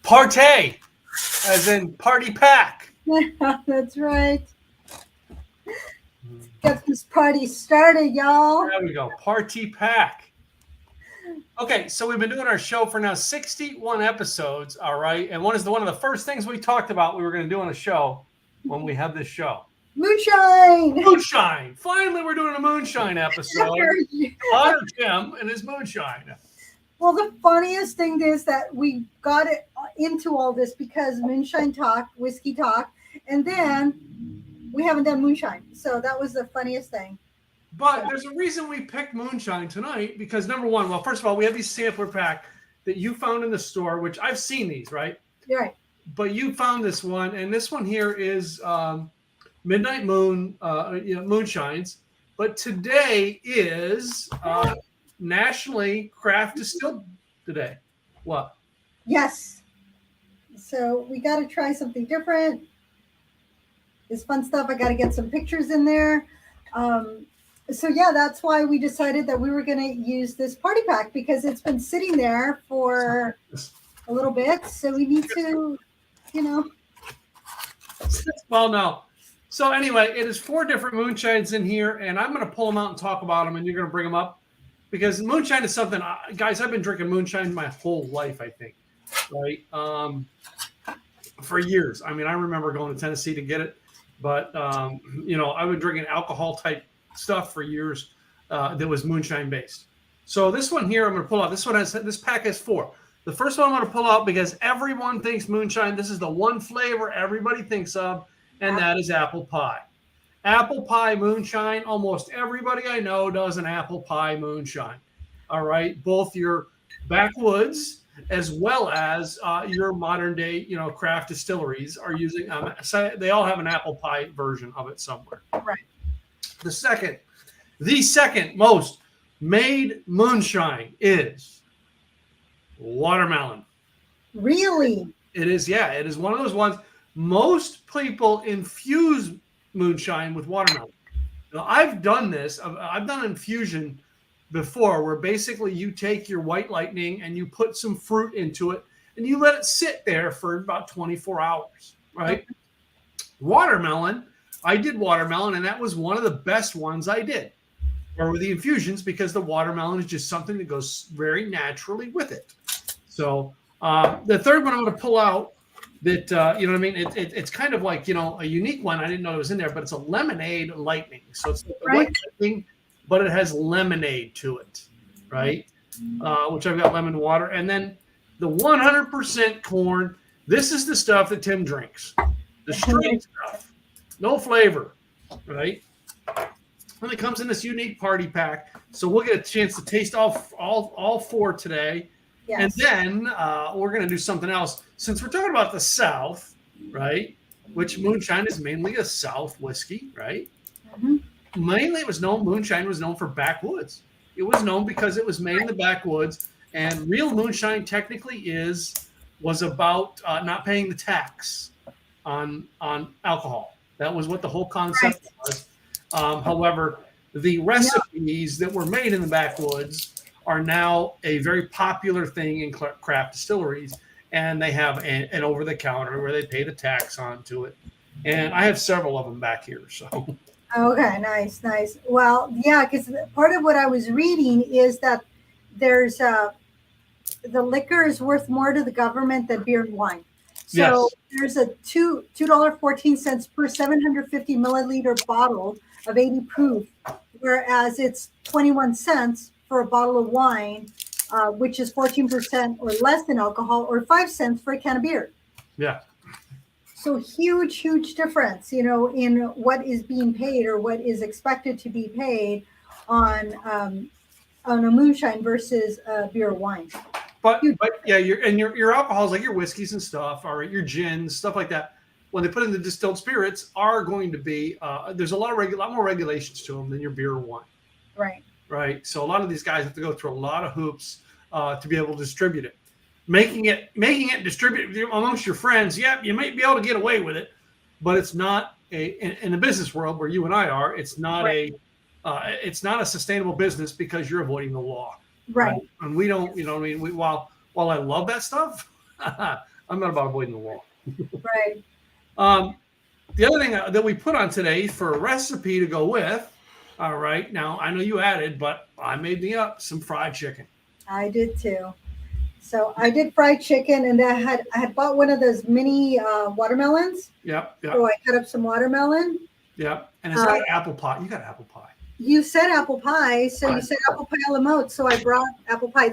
Partay, as in party pack. Yeah, that's right. Get this party started, y'all. There we go. Party pack. Okay, so we've been doing our show for now 61 episodes, all right? And one of the first things we talked about we were going to do on a show when we have this show. Moonshine. Moonshine. Finally, we're doing a moonshine episode. Honor Tim and his moonshine. Well, the funniest thing is that we got it into all this because moonshine talk, whiskey talk, and then we haven't done moonshine. So that was the funniest thing. But there's a reason we picked moonshine tonight because number one, well, first of all, we have these sampler pack that you found in the store, which I've seen these, right? Right. But you found this one, and this one here is Midnight Moon, moonshines. But today is nationally craft distilled today. What? Yes. So we got to try something different. It's fun stuff. I got to get some pictures in there. So yeah, that's why we decided that we were going to use this party pack because it's been sitting there for a little bit. So we need to, Well, no. So anyway, it is 4 different moonshines in here, and I'm going to pull them out and talk about them, and you're going to bring them up because moonshine is something, guys. I've been drinking moonshine my whole life, I think, right? For years. I mean, I remember going to Tennessee to get it, but I've been drinking alcohol type stuff for years that was moonshine based. So this one here, I'm going to pull out. This pack has 4. The first one I'm going to pull out because everyone thinks moonshine. This is the one flavor everybody thinks of, and that is apple pie. Apple pie moonshine. Almost everybody I know does an apple pie moonshine. All right, both your backwoods as well as your modern day, craft distilleries are using. They all have an apple pie version of it somewhere. Right. The second most made moonshine is watermelon. Really? It is, yeah. It is one of those ones. Most people infuse moonshine with watermelon. Now, I've done this. I've done infusion before where basically you take your white lightning and you put some fruit into it and you let it sit there for about 24 hours, right? Okay. Watermelon. I did watermelon, and that was one of the best ones I did, or with the infusions, because the watermelon is just something that goes very naturally with it. So the third one I'm going to pull out that, it's kind of like, a unique one. I didn't know it was in there, but it's a lemonade lightning. So it's like right. White lightning, but it has lemonade to it, right? Which I've got lemon water. And then the 100% corn. This is the stuff that Tim drinks, the straight stuff. No flavor, right? And it comes in this unique party pack. So we'll get a chance to taste all 4 today. Yes. And then we're going to do something else. Since we're talking about the South, right, which moonshine is mainly a South whiskey, right? Mm-hmm. Mainly moonshine was known for backwoods. It was known because it was made in the backwoods. And real moonshine technically was about not paying the tax on alcohol. That was what the whole concept was. However, the recipes that were made in the backwoods are now a very popular thing in craft distilleries, and they have an over-the-counter where they pay the tax onto it. And I have several of them back here. So. Okay, nice. Well, yeah, because part of what I was reading is that there's the liquor is worth more to the government than beer and wine. So there's a $2.14 per 750 milliliter bottle of 80 proof, whereas it's 21 cents for a bottle of wine, which is 14% or less in alcohol, or 5 cents for a can of beer. Yeah. So huge difference, in what is being paid or what is expected to be paid on a moonshine versus beer or wine. But yeah, your alcohols, like your whiskeys and stuff, or your gins, stuff like that, when they put in the distilled spirits, are going to be there's a lot more regulations to them than your beer or wine. Right. Right. So a lot of these guys have to go through a lot of hoops to be able to distribute it. Making it distributed amongst your friends, you might be able to get away with it, but it's not in the business world where you and I are. It's not it's not a sustainable business because you're avoiding the law. Right. And we don't, while I love that stuff, I'm not about avoiding the wall. Right. The other thing that we put on today for a recipe to go with, all right, now I know you added, but I made me up some fried chicken. I did too. So I did fried chicken, and I had bought one of those mini watermelons. Yep, So I cut up some watermelon. yep. And it's got apple pie. You got apple pie. You said apple pie, so you said apple pie a la mode. So I brought apple pie.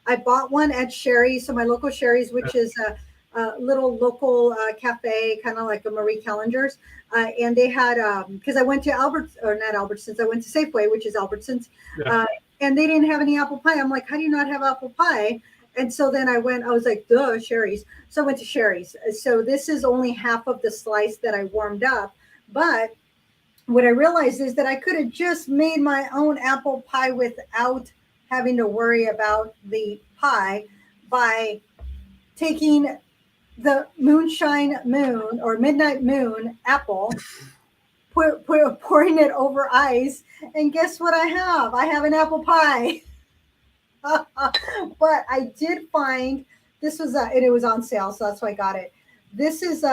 I bought one at Sherry's, so my local Sherry's, which is a little local cafe, kind of like a Marie Callender's. And they had, because I went to not Albertsons, I went to Safeway, which is Albertsons. Yeah. And they didn't have any apple pie. I'm like, how do you not have apple pie? And so then I was like, duh, Sherry's. So I went to Sherry's. So this is only half of the slice that I warmed up. But what I realized is that I could have just made my own apple pie without having to worry about the pie by taking the Moonshine Moon or Midnight Moon apple, pouring it over ice. And guess what I have? I have an apple pie. But I did find this was and it was on sale, so that's why I got it. This is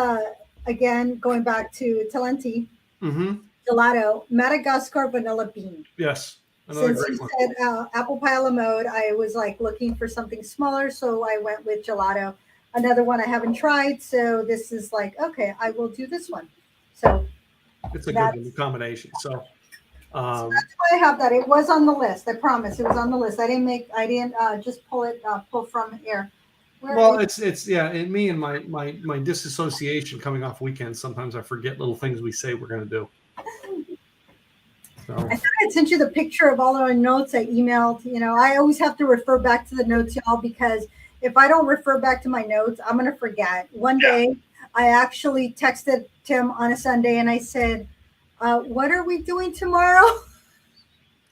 again going back to Talenti gelato, Madagascar vanilla bean. Yes. Since you said apple pie a la mode, I was like looking for something smaller, so I went with gelato. Another one I haven't tried, so this is like, okay, I will do this one. So it's a good combination. So that's why I have that. It was on the list. I promise it was on the list. I didn't just pull from here. It's me and my disassociation coming off weekends. Sometimes I forget little things we say we're going to do. So. I thought I sent you the picture of all our notes I emailed. I always have to refer back to the notes, y'all, because if I don't refer back to my notes, I'm going to forget. One day I actually texted Tim on a Sunday and I said, what are we doing tomorrow?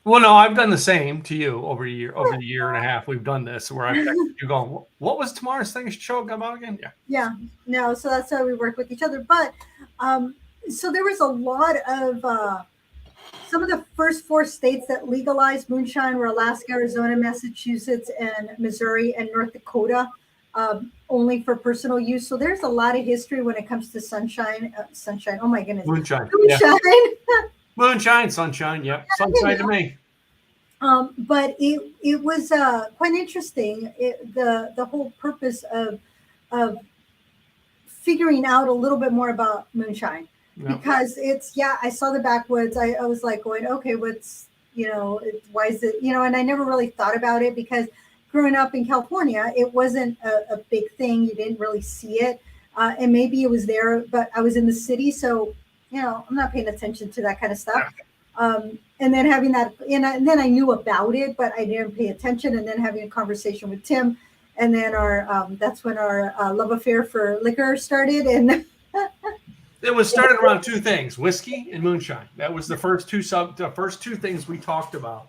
Well, no, I've done the same to you over the year and a half. We've done this where I've texted you going, what was tomorrow's thing show about again? Yeah. No, so that's how we work with each other. But so there was a lot of some of the first 4 states that legalized moonshine were Alaska, Arizona, Massachusetts, and Missouri, and North Dakota, only for personal use. So there's a lot of history when it comes to sunshine. Oh my goodness. Moonshine. Moonshine, sunshine. Yep. Sunshine to me. But it was quite interesting. The whole purpose of figuring out a little bit more about moonshine. Because I saw the backwoods. I was like going, okay, what's, why is it, and I never really thought about it because growing up in California, it wasn't a big thing. You didn't really see it. And maybe it was there, but I was in the city. So, I'm not paying attention to that kind of stuff. And then having that, and then I knew about it, but I didn't pay attention. And then having a conversation with Tim, and then that's when our love affair for liquor started. And it was started around 2 things: whiskey and moonshine. That was the first two things we talked about.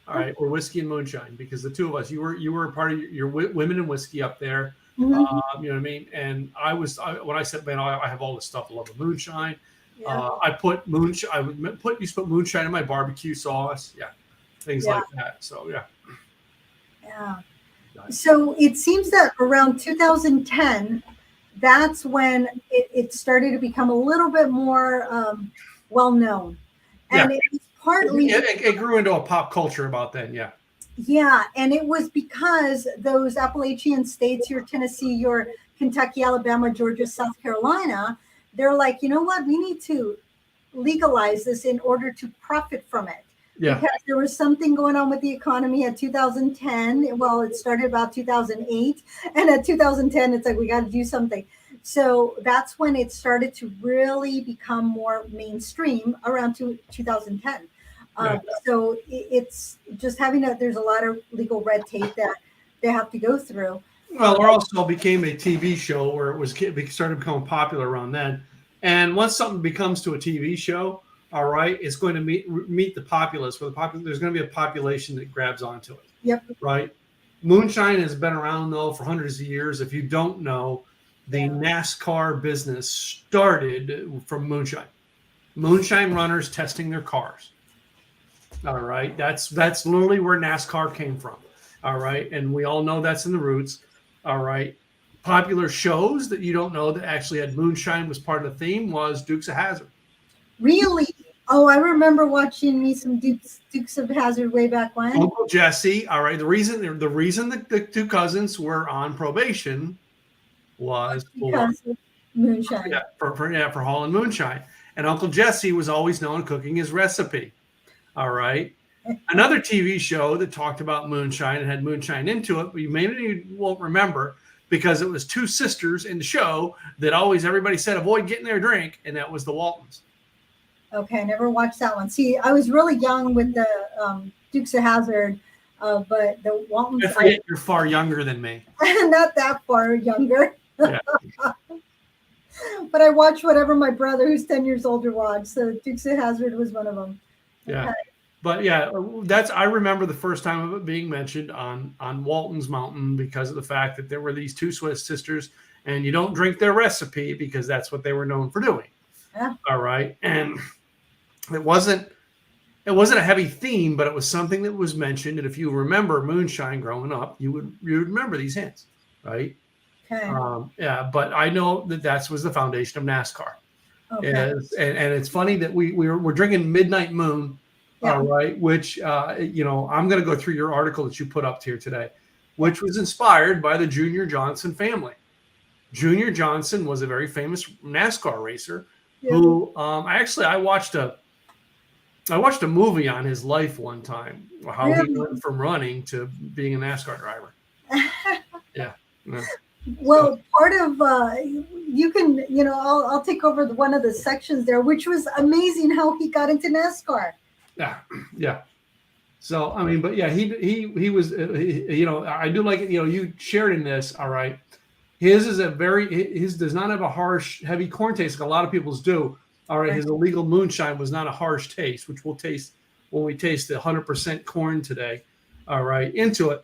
All right, were whiskey and moonshine, because the two of us, you were a part of your women and whiskey up there. You know what I mean? And when I said, man, I have all this stuff. I love the moonshine. I put moonshine. Used to put moonshine in my barbecue sauce. Yeah, things like that. So yeah. So it seems that around 2010. That's when it started to become a little bit more well known, and it was partly it grew into a pop culture about then. Yeah, and it was because those Appalachian states, your Tennessee, your Kentucky, Alabama, Georgia, South Carolina, they're like, you know what, we need to legalize this in order to profit from it. Yeah. Because there was something going on with the economy at 2010. Well, it started about 2008. And at 2010, it's like, we got to do something. So that's when it started to really become more mainstream around 2010. So it's just there's a lot of legal red tape that they have to go through. Well, it also became a TV show where it started becoming popular around then. And once something becomes to a TV show, all right, it's going to meet the populace. There's going to be a population that grabs onto it. Yep. Right. Moonshine has been around though for hundreds of years. If you don't know, the NASCAR business started from moonshine. Moonshine runners testing their cars. All right, that's literally where NASCAR came from. All right, and we all know that's in the roots. All right, popular shows that you don't know that actually had moonshine was part of the theme was Dukes of Hazzard. Really? Oh, I remember watching me some Dukes of Hazzard way back when. Uncle Jesse. All right. The reason the two cousins were on probation was because of moonshine. For hauling moonshine. And Uncle Jesse was always known cooking his recipe. All right. Another TV show that talked about moonshine and had moonshine into it, but you won't remember because it was two sisters in the show that always everybody said avoid getting their drink, and that was the Waltons. Okay, I never watched that one. See, I was really young with the Dukes of Hazzard, but the Waltons. I forget you're far younger than me. Not that far younger. Yeah. But I watched whatever my brother, who's 10 years older, watched. So Dukes of Hazzard was one of them. Yeah. Okay. But yeah, I remember the first time of it being mentioned on Walton's Mountain because of the fact that there were these two Swiss sisters, and you don't drink their recipe because that's what they were known for doing. Yeah. All right. And it wasn't a heavy theme, but it was something that was mentioned. And if you remember moonshine growing up, you would remember these hints, right? Okay. Yeah, but I know that was the foundation of NASCAR. Okay. And it's funny that we're drinking Midnight Moon, Yeah. all right, which I'm going to go through your article that you put up here today, which was inspired by the Junior Johnson family. Junior Johnson was a very famous NASCAR racer who I watched a movie on his life one time, how he went from running to being a NASCAR driver. Yeah. Well, part of you can, I'll take over one of the sections there, which was amazing how he got into NASCAR. Yeah. So I mean, but yeah, he was, I do like it. You shared in this. All right, his does not have a harsh, heavy corn taste like a lot of people's do. All right, his illegal moonshine was not a harsh taste, which we'll taste when we taste the 100% corn today. All right, into it.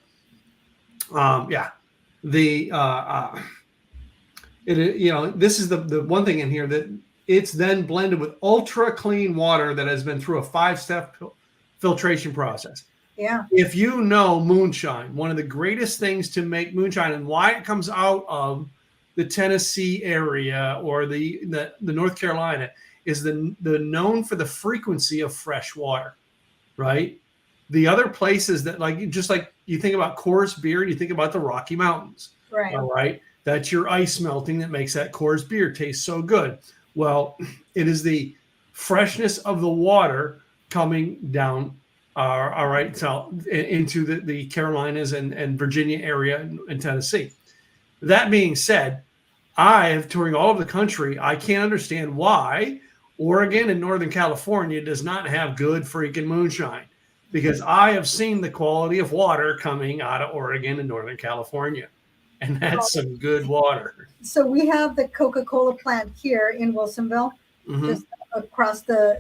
Yeah. This is the one thing in here that it's then blended with ultra clean water that has been through a 5-step filtration process. Yeah. If you know moonshine, one of the greatest things to make moonshine and why it comes out of the Tennessee area or the North Carolina is the known for the frequency of fresh water, right? The other places that just like you think about Coors beer, you think about the Rocky Mountains, right? All right, that's your ice melting that makes that Coors beer taste so good. Well, it is the freshness of the water coming down, all right, so into the Carolinas and Virginia area and Tennessee. That being said, I have touring all over the country. I can't understand why Oregon and Northern California does not have good freaking moonshine. Because I have seen the quality of water coming out of Oregon and Northern California, and that's some good water. So we have the Coca-Cola plant here in Wilsonville, just across the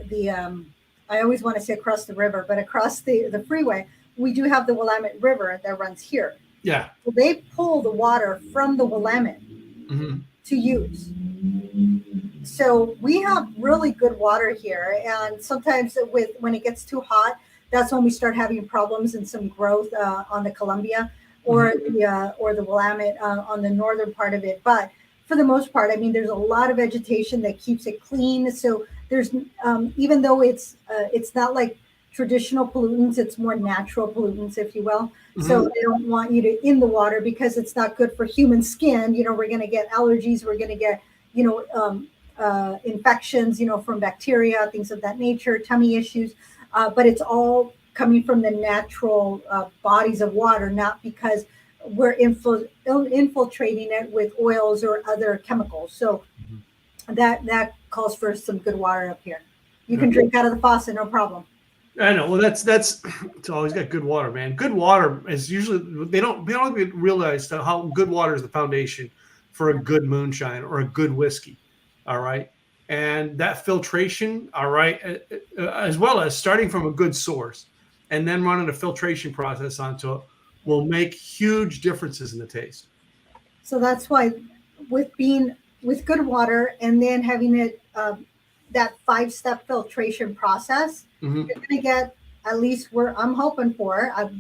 I always want to say across the river, but across the freeway. We do have the Willamette River that runs here. Yeah. So they pull the water from the Willamette to use. So we have really good water here, and sometimes when it gets too hot, that's when we start having problems and some growth on the Columbia or the Willamette on the northern part of it. But for the most part, I mean, there's a lot of vegetation that keeps it clean. So there's even though it's not like traditional pollutants, it's more natural pollutants, if you will. So they don't want you to in the water because it's not good for human skin. We're going to get allergies. We're going to get infections, from bacteria, things of that nature, tummy issues. But it's all coming from the natural bodies of water, not because we're infiltrating it with oils or other chemicals. So that calls for some good water up here. You can drink out of the faucet, no problem. I know. Well, it's always got good water, man. Good water is usually they don't realize how good water is the foundation for a good moonshine or a good whiskey. All right. And that filtration, all right, as well as starting from a good source and then running a filtration process onto it will make huge differences in the taste. So that's why with good water and then having it, that 5-step filtration process, you're going to get at least where I'm hoping for. As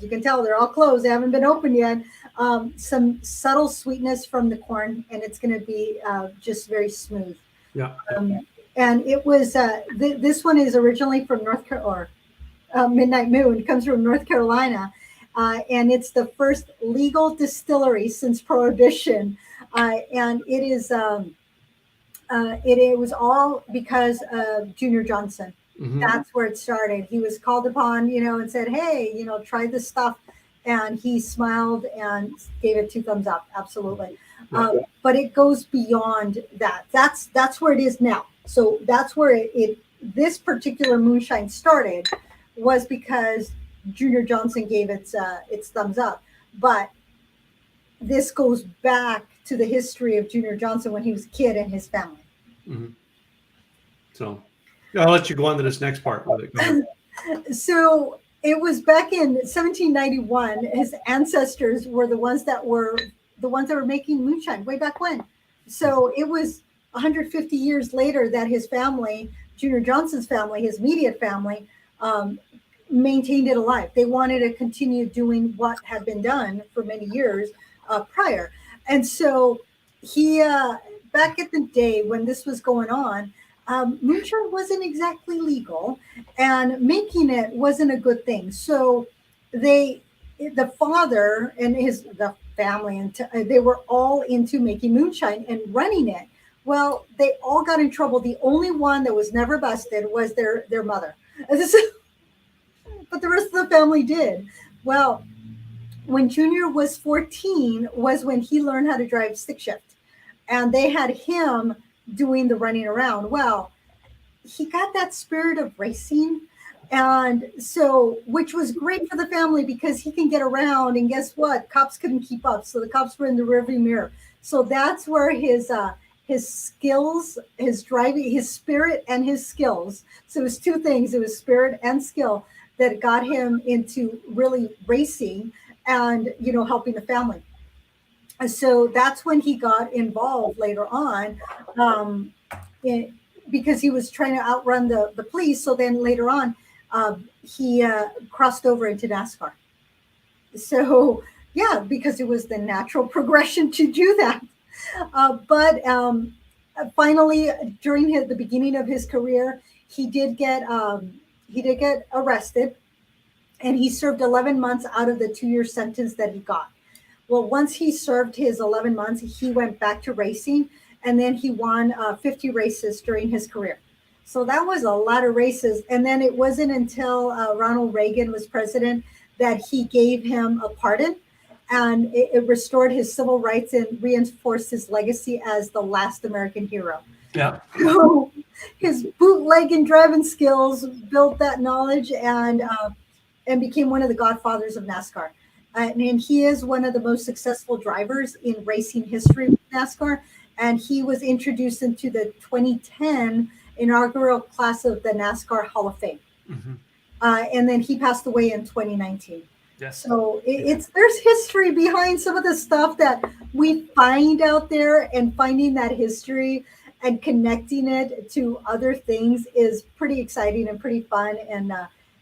you can tell, they're all closed. They haven't been opened yet. some subtle sweetness from the corn, and it's going to be just very smooth. Yeah. And it was this one is originally from North Carolina, or Midnight Moon comes from North Carolina, and it's the first legal distillery since Prohibition, and it is it was all because of Junior Johnson. Mhm. That's where it started. He was called upon, and said, "Hey, try this stuff," and he smiled and gave it 2 thumbs up. Absolutely. But it goes beyond that. That's where it is now. So that's where this particular moonshine started, was because Junior Johnson gave its thumbs up. But this goes back to the history of Junior Johnson when he was a kid and his family. Mhm. So I'll let you go on to this next part with it. Go ahead. So it was back in 1791. His ancestors were the ones that were making moonshine way back when. So it was 150 years later that his family, Junior Johnson's family, his immediate family, maintained it alive. They wanted to continue doing what had been done for many years prior. And so he, back at the day when this was going on, moonshine wasn't exactly legal, and making it wasn't a good thing. So the father and the family, and they were all into making moonshine and running it. Well, they all got in trouble. The only one that was never busted was their mother. But the rest of the family did. Well, when Junior was 14 was when he learned how to drive stick shift, and they had him doing the running around. Well, he got that spirit of racing, and so, which was great for the family because he can get around, and guess what? Cops couldn't keep up, so the cops were in the rearview mirror. So that's where his skills, his driving, his spirit and his skills. So it was two things. It was spirit and skill that got him into really racing and, helping the family. And so that's when he got involved later on, because he was trying to outrun the police. So then later on, he crossed over into NASCAR. So yeah, because it was the natural progression to do that. But finally, during the beginning of his career, he did get arrested, and he served 11 months out of the 2-year sentence that he got. Well, once he served his 11 months, he went back to racing, and then he won 50 races during his career. So that was a lot of races. And then it wasn't until Ronald Reagan was president that he gave him a pardon, and it restored his civil rights and reinforced his legacy as the last American hero. Yeah. So his bootlegging driving skills built that knowledge, and became one of the godfathers of NASCAR. And he is one of the most successful drivers in racing history with NASCAR. And he was introduced into the 2010 inaugural class of the NASCAR Hall of Fame. Mm-hmm. And then he passed away in 2019. Yes. So there's history behind some of the stuff that we find out there, and finding that history and connecting it to other things is pretty exciting and pretty fun. And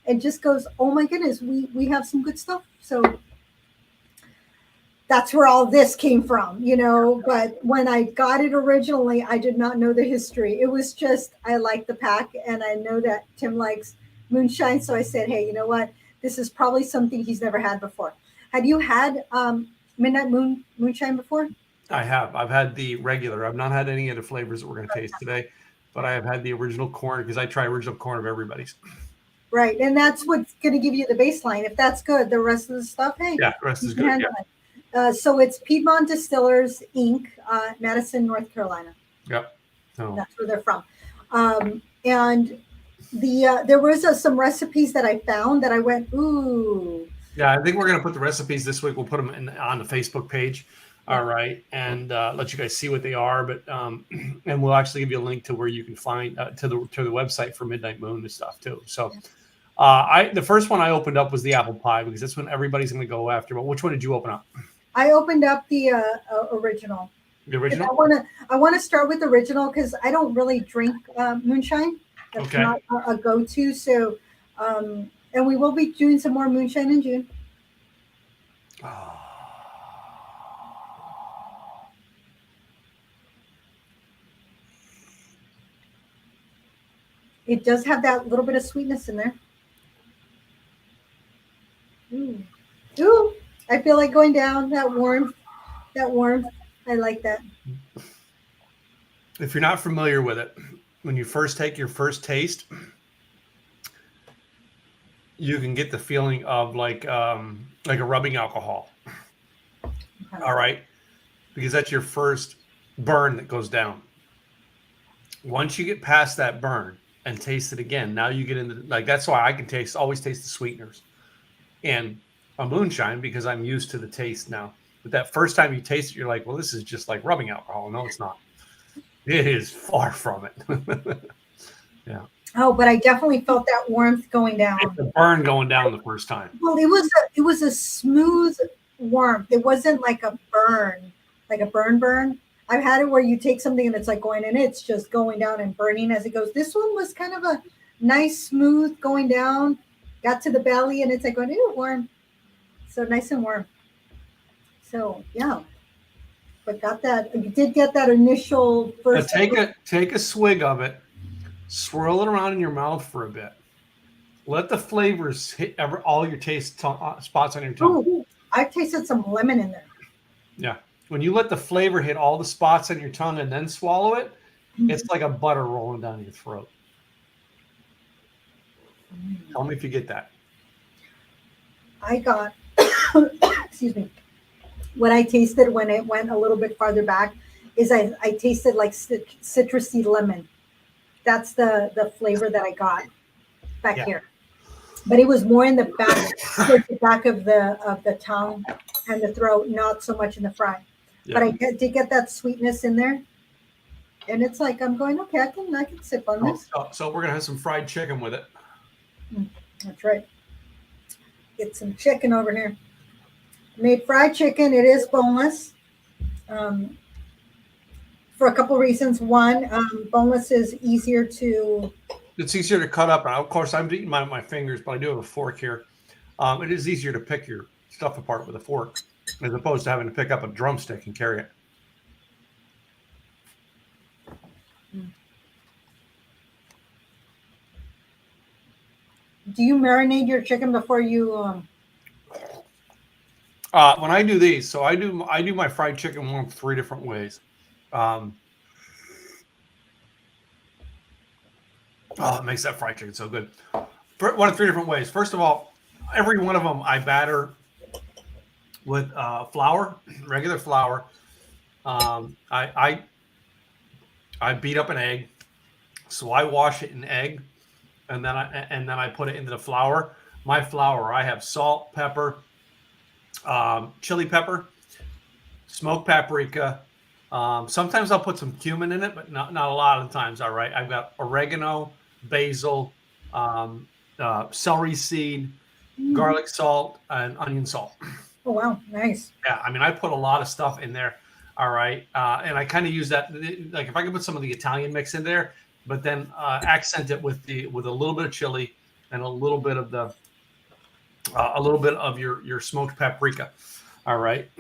it just goes, oh my goodness, we have some good stuff. So that's where all this came from, but when I got it originally, I did not know the history. It was just, I like the pack, and I know that Tim likes moonshine. So I said, hey, you know what? This is probably something he's never had before. Had you had Midnight Moonshine before? I have. I've had the regular. I've not had any of the flavors that we're going to taste today, but I have had the original corn, because I try original corn of everybody's. Right. And that's what's going to give you the baseline. If that's good, the rest of the stuff, hey. Yeah, the rest is good. Yeah. So it's Piedmont Distillers, Inc., Madison, North Carolina. Yep. Oh. That's where they're from. And there was some recipes that I found that I went, ooh. Yeah, I think we're going to put the recipes this week. We'll put them on the Facebook page. All right. And let you guys see what they are. But and we'll actually give you a link to where you can find to the website for Midnight Moon and stuff too. So the first one I opened up was the apple pie, because that's when everybody's going to go after. But which one did you open up? I opened up the original. The original? I want to start with the original because I don't really drink moonshine. That's not a go-to. So, and we will be doing some more moonshine in June. It does have that little bit of sweetness in there. Ooh. Ooh, I feel like going down. That warmth. That warmth. I like that. If you're not familiar with it, when you first take your first taste, you can get the feeling of like a rubbing alcohol. Okay. All right, because that's your first burn that goes down. Once you get past that burn and taste it again, now you get into like that's why I can always taste the sweeteners and a moonshine because I'm used to the taste now. But that first time you taste it, you're like, well, this is just like rubbing alcohol. No, it's not. It is far from it. Yeah. Oh, but I definitely felt that warmth going It's down. a burn going down the first time. Well, it was a smooth warmth. It wasn't like a burn, like a burn. I've had it where you take something and it's like going and it's just going down and burning as it goes. This one was kind of a nice, smooth going down. Got to the belly and it's like going, ew, warm. So nice and warm. So yeah, but got that. You did get that initial But first. take a swig of it, swirl it around in your mouth for a bit. Let the flavors hit all your spots on your tongue. Ooh, I tasted some lemon in there. Yeah. When you let the flavor hit all the spots on your tongue and then swallow it, it's like a butter rolling down your throat. Tell me if you get that. I got, excuse me, what I tasted when it went a little bit farther back is I tasted like citrusy lemon. That's the flavor that I got back Yeah. here. But it was more in the back, towards the back of the tongue and the throat, not so much in the front. Yeah. But did get that sweetness in there, and it's like I'm going, okay, I can sip on this. So we're gonna have some fried chicken with it. That's right. Get some chicken over here. Made fried chicken. It is boneless. For a couple reasons. One, boneless is easier to. It's easier to cut up. And of course, I'm eating mine with my fingers, but I do have a fork here. It is easier to pick your stuff apart with a fork as opposed to having to pick up a drumstick and carry it. Do you marinate your chicken before you? When I do these, so I do my fried chicken one of 3 different ways. Oh, it makes that fried chicken so good. One of 3 different ways. First of all, every one of them I batter with flour, regular flour. I beat up an egg, so I wash it in egg, and then I put it into the flour. My flour, I have salt, pepper, chili pepper, smoked paprika. Sometimes I'll put some cumin in it, but not a lot of the times. All right, I've got oregano, basil, celery seed, garlic salt, and onion salt. Oh wow, nice. Yeah, I mean, I put a lot of stuff in there. All right, and I kind of use that. Like if I could put some of the Italian mix in there, but then accent it with a little bit of chili and a little bit of your smoked paprika. All right,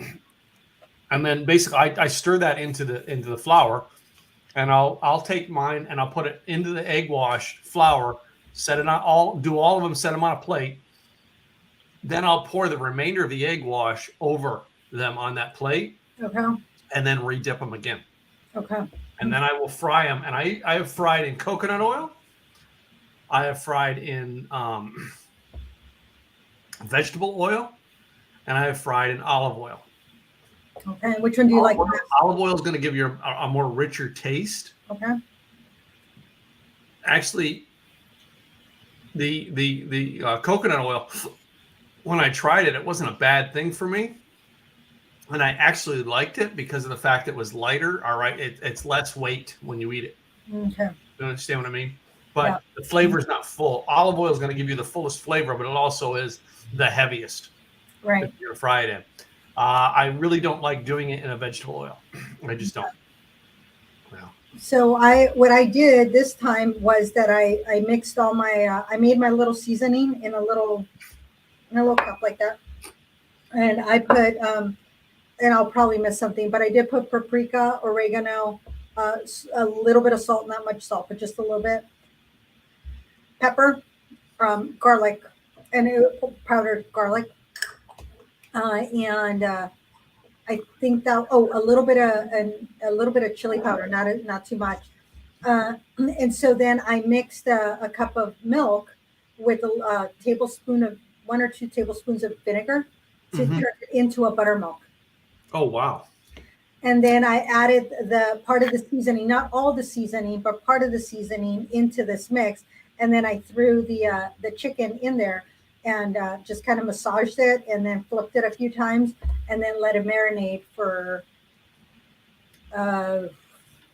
and then basically I stir that into the flour, and I'll take mine and I'll put it into the egg wash flour. Set it on do all of them. Set them on a plate. Then I'll pour the remainder of the egg wash over them on that plate. Okay. And then redip them again. Okay. And then I will fry them. And I have fried in coconut oil. I have fried in vegetable oil. And I have fried in olive oil. Okay. Which one do you like? Olive oil is going to give you a more richer taste. Okay. Actually, the coconut oil, when I tried it, it wasn't a bad thing for me. And I actually liked it because of the fact it was lighter. All right. It's less weight when you eat it. Okay. You understand what I mean? But the flavor is not full. Olive oil is going to give you the fullest flavor, but it also is the heaviest. Right. If you're to fry it in. I really don't like doing it in a vegetable oil. I just don't. Yeah. So what I did this time was that I mixed all my I made my little seasoning in a little cup like that, and I put and I'll probably miss something, but I did put paprika, oregano, a little bit of salt, not much salt, but just a little bit. pepper, garlic, and powdered garlic, and I think that a little bit of chili powder, not too much. And so then I mixed a cup of milk with a tablespoon of 1 or 2 tablespoons of vinegar to turn it into a buttermilk. Oh, wow. And then I added the part of the seasoning, not all the seasoning, but part of the seasoning into this mix. And then I threw the chicken in there and just kind of massaged it and then flipped it a few times and then let it marinate for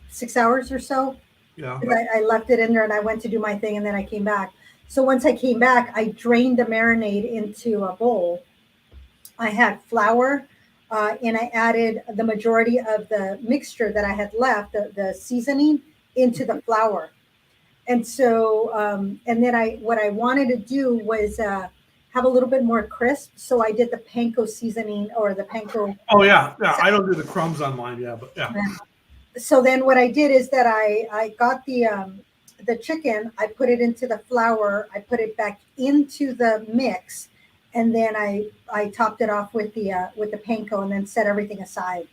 6 hours or so. Yeah. I left it in there and I went to do my thing and then I came back. So once I came back, I drained the marinade into a bowl. I had flour and I added the majority of the mixture that I had left, the seasoning, into the flour. And so, and then what I wanted to do was have a little bit more crisp. So I did the panko seasoning or the panko. Oh, yeah. Yeah. I don't do the crumbs on mine. Yeah. But yeah. So then what I did is that I got the chicken, I put it into the flour, I put it back into the mix, and then I topped it off with the panko and then set everything aside.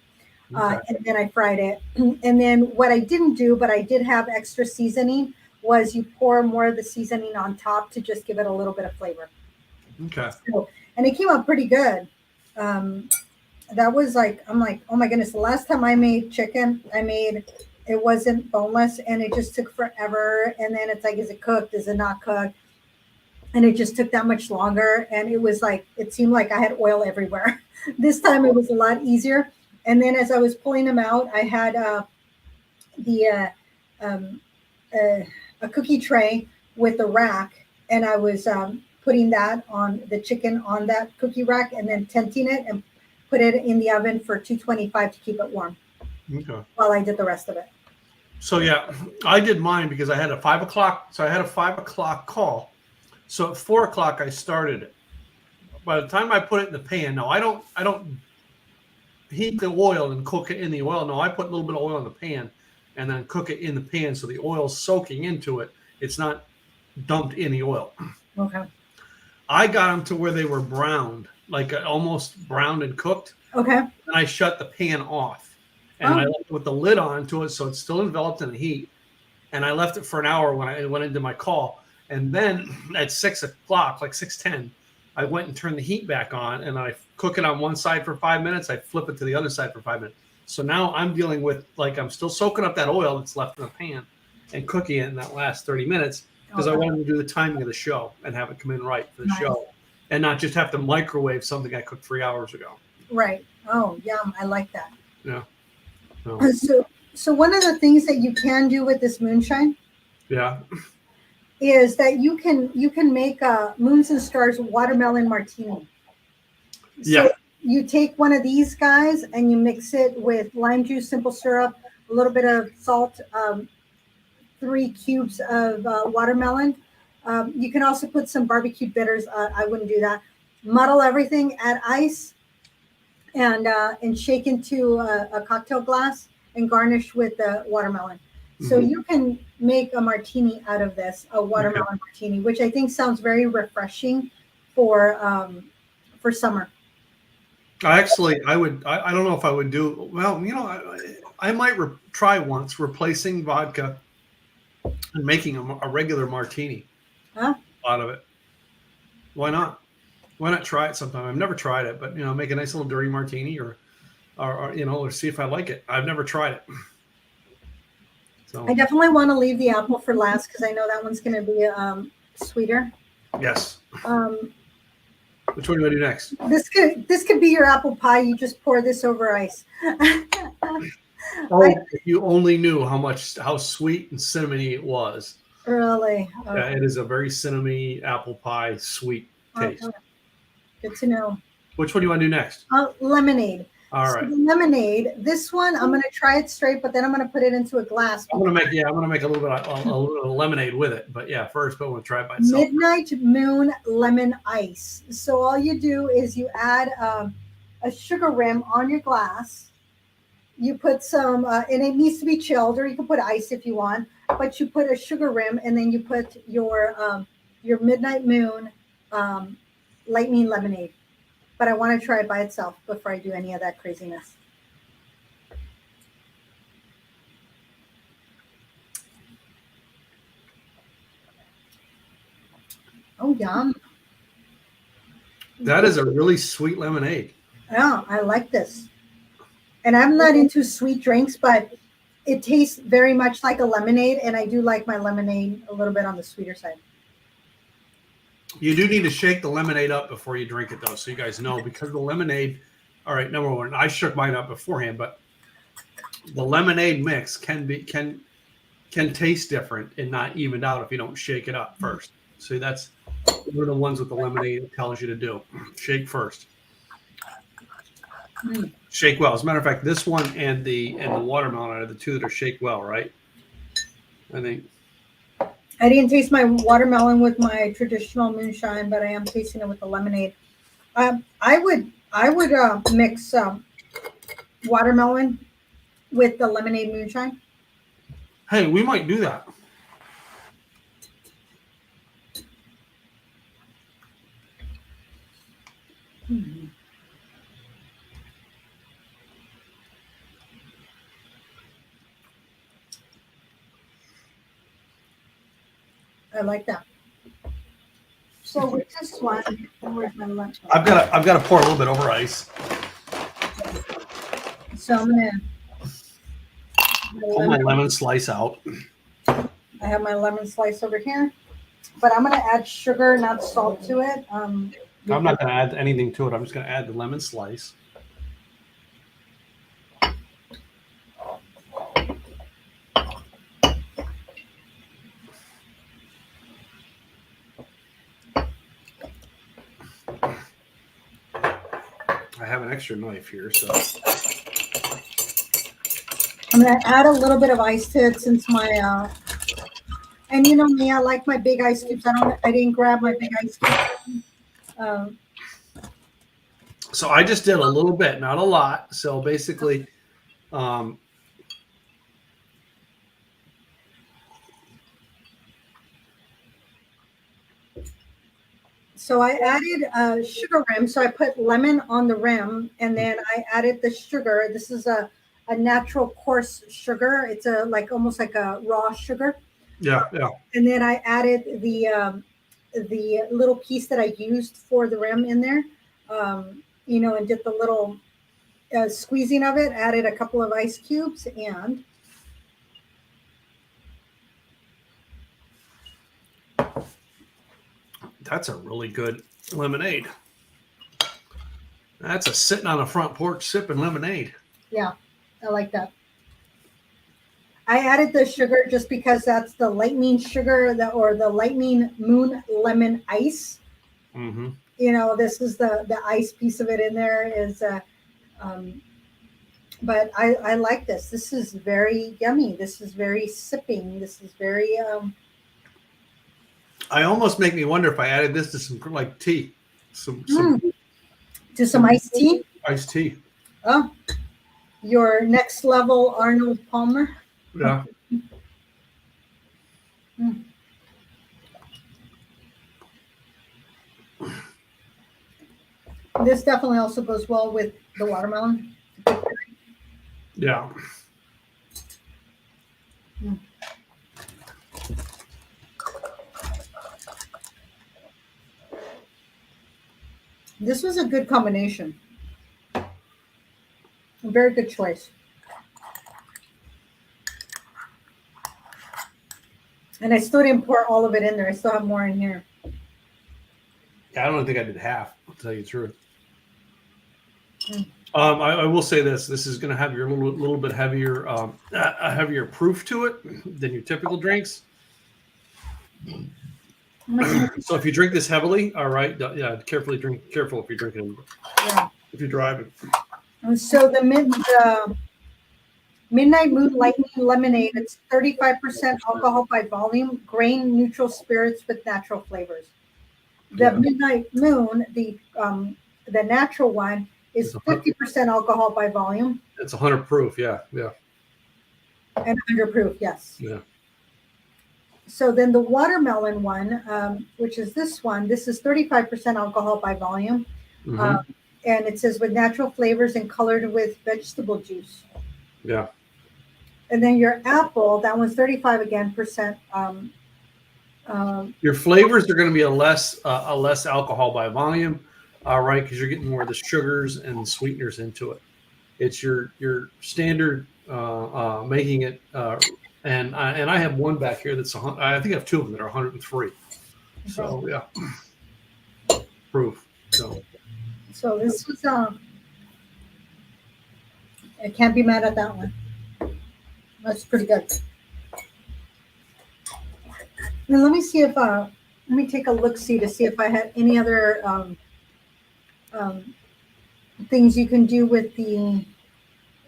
Okay. And then I fried it. And then what I didn't do, but I did have extra seasoning, was you pour more of the seasoning on top to just give it a little bit of flavor. Okay. So, and it came out pretty good. That was I'm like, oh my goodness, the last time I made chicken, it wasn't boneless and it just took forever. And then it's like, is it cooked? Is it not cooked? And it just took that much longer. And it was like, it seemed like I had oil everywhere. This time it was a lot easier. And then as I was pulling them out, I had a cookie tray with a rack, and I was putting that on the chicken on that cookie rack and then tenting it and put it in the oven for 225 to keep it warm. Okay. While I did the rest of it. So yeah, I did mine because I had a 5 o'clock. So I had a 5 o'clock call. So at 4 o'clock I started it. By the time I put it in the pan, no, I don't heat the oil and cook it in the oil. No, I put a little bit of oil in the pan and then cook it in the pan so the oil's soaking into it. It's not dumped in the oil. Okay. I got them to where they were browned, like almost browned and cooked. Okay. And I shut the pan off. And I left it with the lid on to it so it's still enveloped in the heat. And I left it for an hour when I went into my call. And then at 6 o'clock, like 6:10, I went and turned the heat back on and I cook it on one side for 5 minutes. I flip it to the other side for 5 minutes. So now I'm dealing with, like, I'm still soaking up that oil that's left in the pan and cooking it in that last 30 minutes because I wanted to do the timing of the show and have it come in right for the show and not just have to microwave something I cooked 3 hours ago. Right. Oh, yum. I like that. Yeah. So one of the things that you can do with this moonshine is that you can make a Moons and Stars watermelon martini. So you take one of these guys and you mix it with lime juice, simple syrup, a little bit of salt, 3 cubes of watermelon. You can also put some barbecue bitters. I wouldn't do that. Muddle everything, add ice, and shake into a cocktail glass and garnish with the watermelon. So you can make a martini out of this, a watermelon martini, which I think sounds very refreshing for summer. I don't know if I would do, well, I might try once replacing vodka and making a regular martini out of it. Why not? Why not try it sometime? I've never tried it, but make a nice little dirty martini or see if I like it. I've never tried it. So I definitely want to leave the apple for last because I know that one's going to be sweeter. Yes. Which one do I do next? This could be your apple pie. You just pour this over ice. If you only knew how sweet and cinnamony it was. Really? Okay. Yeah, it is a very cinnamony apple pie, sweet taste. Okay. Good to know. Which one do you want to do next? Lemonade. All right. So the lemonade. This one, I'm going to try it straight, but then I'm going to put it into a glass. I'm going to make a little bit of lemonade with it. But yeah, first, I want to try it by itself. Midnight Moon Lemon Ice. So all you do is you add a sugar rim on your glass. You put some, and it needs to be chilled, or you can put ice if you want. but you put a sugar rim, and then you put your Midnight Moon lightning lemonade. But I want to try it by itself before I do any of that craziness. Oh, yum. That is a really sweet lemonade. Yeah, I like this. And I'm not into sweet drinks, but it tastes very much like a lemonade, and I do like my lemonade a little bit on the sweeter side. You do need to shake the lemonade up before you drink it, though, so you guys know, because the lemonade, all right, number one, I shook mine up beforehand, but the lemonade mix can taste different and not evened out if you don't shake it up first. So that's one of the ones with the lemonade it tells you to do. Shake first. Shake well. As a matter of fact, this one and the watermelon are the two that are shake well, right? I think. I didn't taste my watermelon with my traditional moonshine, but I am tasting it with the lemonade. I would mix watermelon with the lemonade moonshine. Hey, we might do that. Mm-hmm. I like that. So with this one, where's my lunch? I've got to pour a little bit over ice. So I'm gonna pull my lemon slice out. I have my lemon slice over here, but I'm gonna add sugar, not salt, to it. I'm not going to add anything to it. I'm just going to add the lemon slice. I have an extra knife here, so I'm gonna add a little bit of ice to it since my and you know me, I like my big ice cubes. I didn't grab my big ice cubes. So I just did a little bit, not a lot. So basically, so I added a sugar rim. So I put lemon on the rim, and then I added the sugar. This is a natural coarse sugar. It's almost like a raw sugar. yeah. And then I added the little piece that I used for the rim in there, and did the little squeezing of it. Added a couple of ice cubes, and That's a really good lemonade. That's a sitting on the front porch sipping lemonade. Yeah, I like that. I added the sugar just because that's the lightning sugar or the lightning moon lemon ice. Mm-hmm. This is the ice piece of it in there is, but I like this. This is very yummy. This is very sipping. This is very. I almost make me wonder if I added this to some like tea, some to some iced tea. Iced tea. Oh, your next level Arnold Palmer. Yeah. Mm. This definitely also goes well with the watermelon. Yeah. Mm. This was a good combination. A very good choice. And I still didn't pour all of it in there. I still have more in here. I don't think I did half, to tell you the truth. Mm. I will say this. This is going to have your little bit heavier, a heavier proof to it than your typical drinks. So if you drink this heavily, all right, yeah, careful if you're drinking. Yeah. If you're driving. So the Midnight Moon Lightning Lemonade, it's 35% alcohol by volume, grain neutral spirits with natural flavors. The Midnight Moon, the natural one, is 50% alcohol by volume. It's 100 proof, yeah. And 100 proof, yes. Yeah. So then the watermelon one, which is this one, this is 35% alcohol by volume. Mm-hmm. And it says with natural flavors and colored with vegetable juice. Yeah. And then your apple, that one's 35 again percent. Your flavors are going to be a less alcohol by volume, right? Because you're getting more of the sugars and sweeteners into it. It's your standard making it, and I have one back here that's I think I have two of them that are 103. So yeah, proof. So this was I can't be mad at that one. That's pretty good. Now let me see if let me take a look see to see if I had any other things you can do with the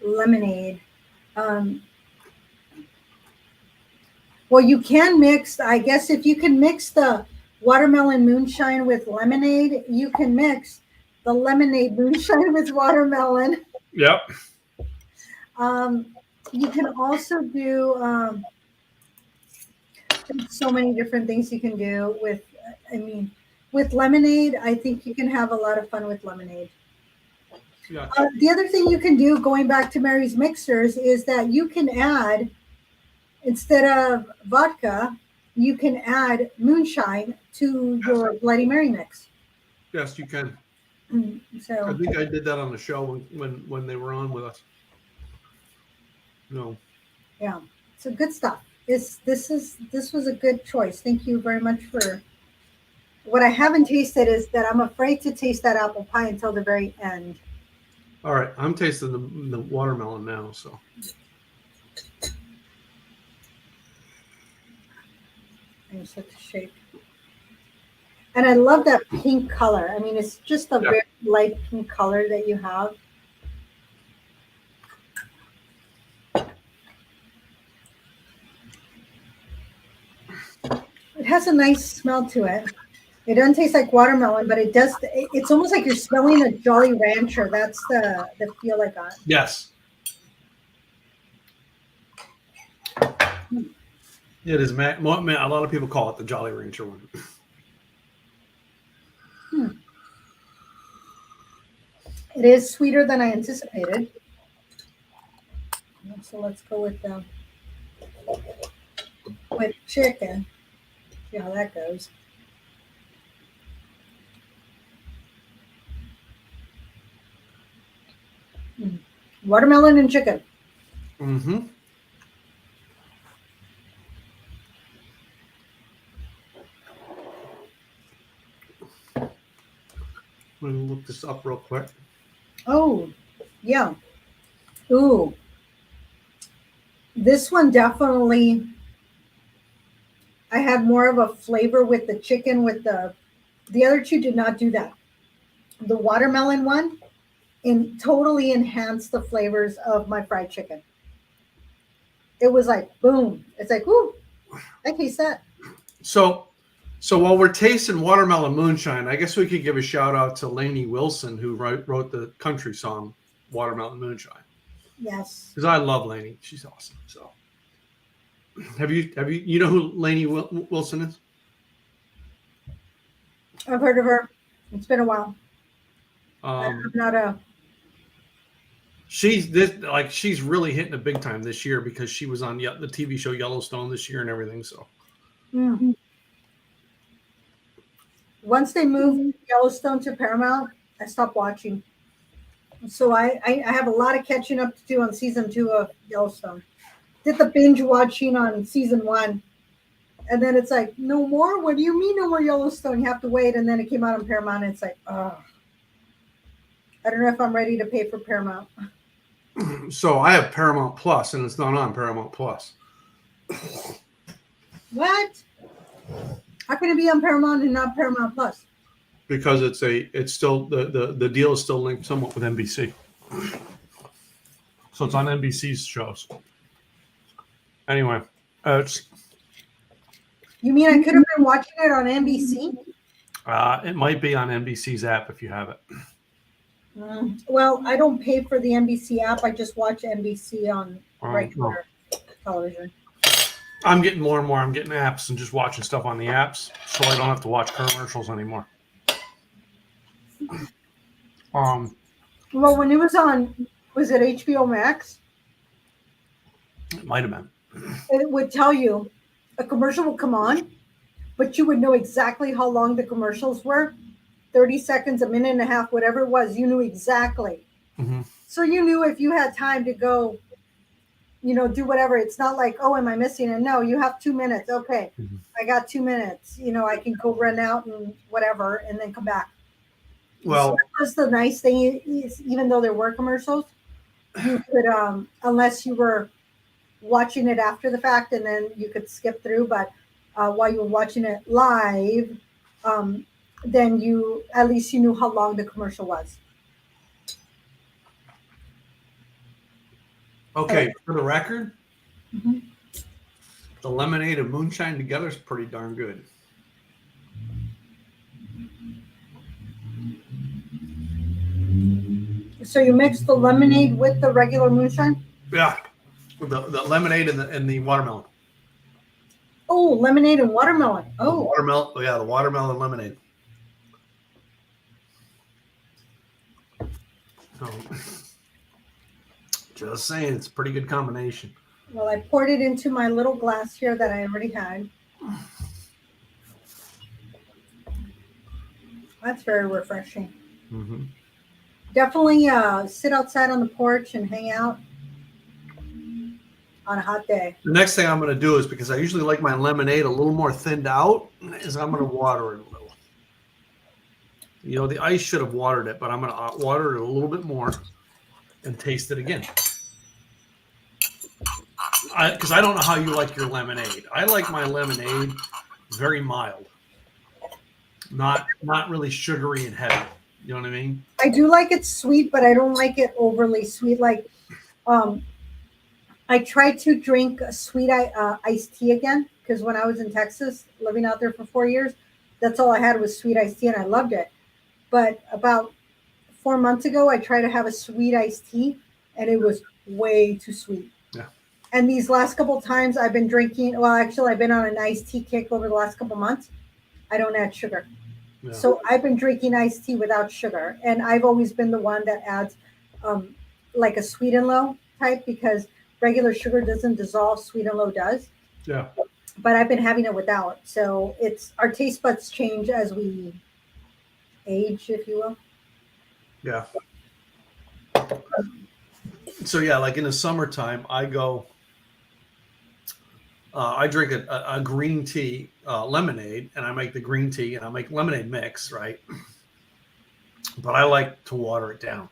lemonade. Well, you can mix. I guess if you can mix the watermelon moonshine with lemonade, you can mix the lemonade moonshine with watermelon. yep. You can also do there's so many different things you can do with. I mean, with lemonade, I think you can have a lot of fun with lemonade. Yeah. The other thing you can do, going back to Mary's mixers, is that you can add, instead of vodka, you can add moonshine to your Bloody Mary mix. Yes, you can. So I think I did that on the show when they were on with us. No. yeah, so good stuff. This was a good choice. Thank you very much for. What I haven't tasted is that I'm afraid to taste that apple pie until the very end. All right, I'm tasting the watermelon now. So I just have to shake. And I love that pink color. I mean, it's just a very light pink color that you have. It has a nice smell to it. It doesn't taste like watermelon, but it does. It's almost like you're smelling a Jolly Rancher. That's the feel I got. yes, it is. A lot of people call it the Jolly Rancher one. It is sweeter than I anticipated. So let's go with chicken. See how that goes. Watermelon and chicken. Mm-hmm. I'm gonna look this up real quick. Oh, yeah. Ooh. This one definitely, I had more of a flavor with the chicken with the other two did not do that. The watermelon one totally enhanced the flavors of my fried chicken. It was like, boom. It's like, ooh, I taste that. So while we're tasting watermelon moonshine, I guess we could give a shout out to Lainey Wilson, who wrote the country song "Watermelon Moonshine." Yes. Because I love Lainey, she's awesome. So, have you know who Lainey Wilson is? I've heard of her. It's been a while. I'm not a. She's she's really hitting it big time this year because she was on the TV show Yellowstone this year and everything. So. Mm. Once they moved Yellowstone to Paramount, I stopped watching. So I have a lot of catching up to do on season 2 of Yellowstone. Did the binge watching on season 1. And then it's like, no more? What do you mean no more Yellowstone? You have to wait. And then it came out on Paramount and it's like, oh. I don't know if I'm ready to pay for Paramount. So I have Paramount Plus and it's not on Paramount Plus. What? How can it be on Paramount and not Paramount Plus? Because it's still the deal is still linked somewhat with NBC. So it's on NBC's shows. Anyway, you mean I could have been watching it on NBC? It might be on NBC's app if you have it. Well, I don't pay for the NBC app. I just watch NBC on regular television. I'm getting more and more. I'm getting apps and just watching stuff on the apps, so I don't have to watch commercials anymore. Well, when it was on, was it HBO Max? It might have been. It would tell you a commercial would come on, but you would know exactly how long the commercials were. 30 seconds, a minute and a half, whatever it was, you knew exactly. Mm-hmm. So you knew if you had time to go, do whatever. It's not like, oh, am I missing it? No, you have 2 minutes. Okay, Mm-hmm. I got 2 minutes. I can go run out and whatever and then come back. Well, so that was the nice thing is even though there were commercials, you could, unless you were watching it after the fact and then you could skip through, but while you were watching it live, then at least you knew how long the commercial was. okay, for the record, Mm-hmm. the lemonade and moonshine together is pretty darn good. So you mix the lemonade with the regular moonshine? Yeah, the lemonade and the watermelon. Oh, lemonade and watermelon. Oh, the watermelon. Yeah, the watermelon lemonade. Just saying, it's a pretty good combination. Well, I poured it into my little glass here that I already had. That's very refreshing. Mm-hmm. Definitely sit outside on the porch and hang out on a hot day. The next thing I'm going to do is, because I usually like my lemonade a little more thinned out, is I'm going to water it a little. The ice should have watered it, but I'm going to water it a little bit more and taste it again. Because I don't know how you like your lemonade. I like my lemonade very mild, not really sugary and heavy. You know what I mean? I do like it sweet, but I don't like it overly sweet. Like, I tried to drink a sweet iced tea again because when I was in Texas, living out there for 4 years, that's all I had was sweet iced tea, and I loved it. But about 4 months ago, I tried to have a sweet iced tea, and it was way too sweet. Yeah. And these last couple of times I've been drinking, well, actually, I've been on an iced tea kick over the last couple of months. I don't add sugar. Yeah. So I've been drinking iced tea without sugar. And I've always been the one that adds like a sweet and low type because regular sugar doesn't dissolve, sweet and low does. Yeah. But I've been having it without. So our taste buds change as we age, if you will. Yeah. So yeah, like in the summertime, I drink a green tea, lemonade, and I make the green tea and I make lemonade mix, right? But I like to water it down,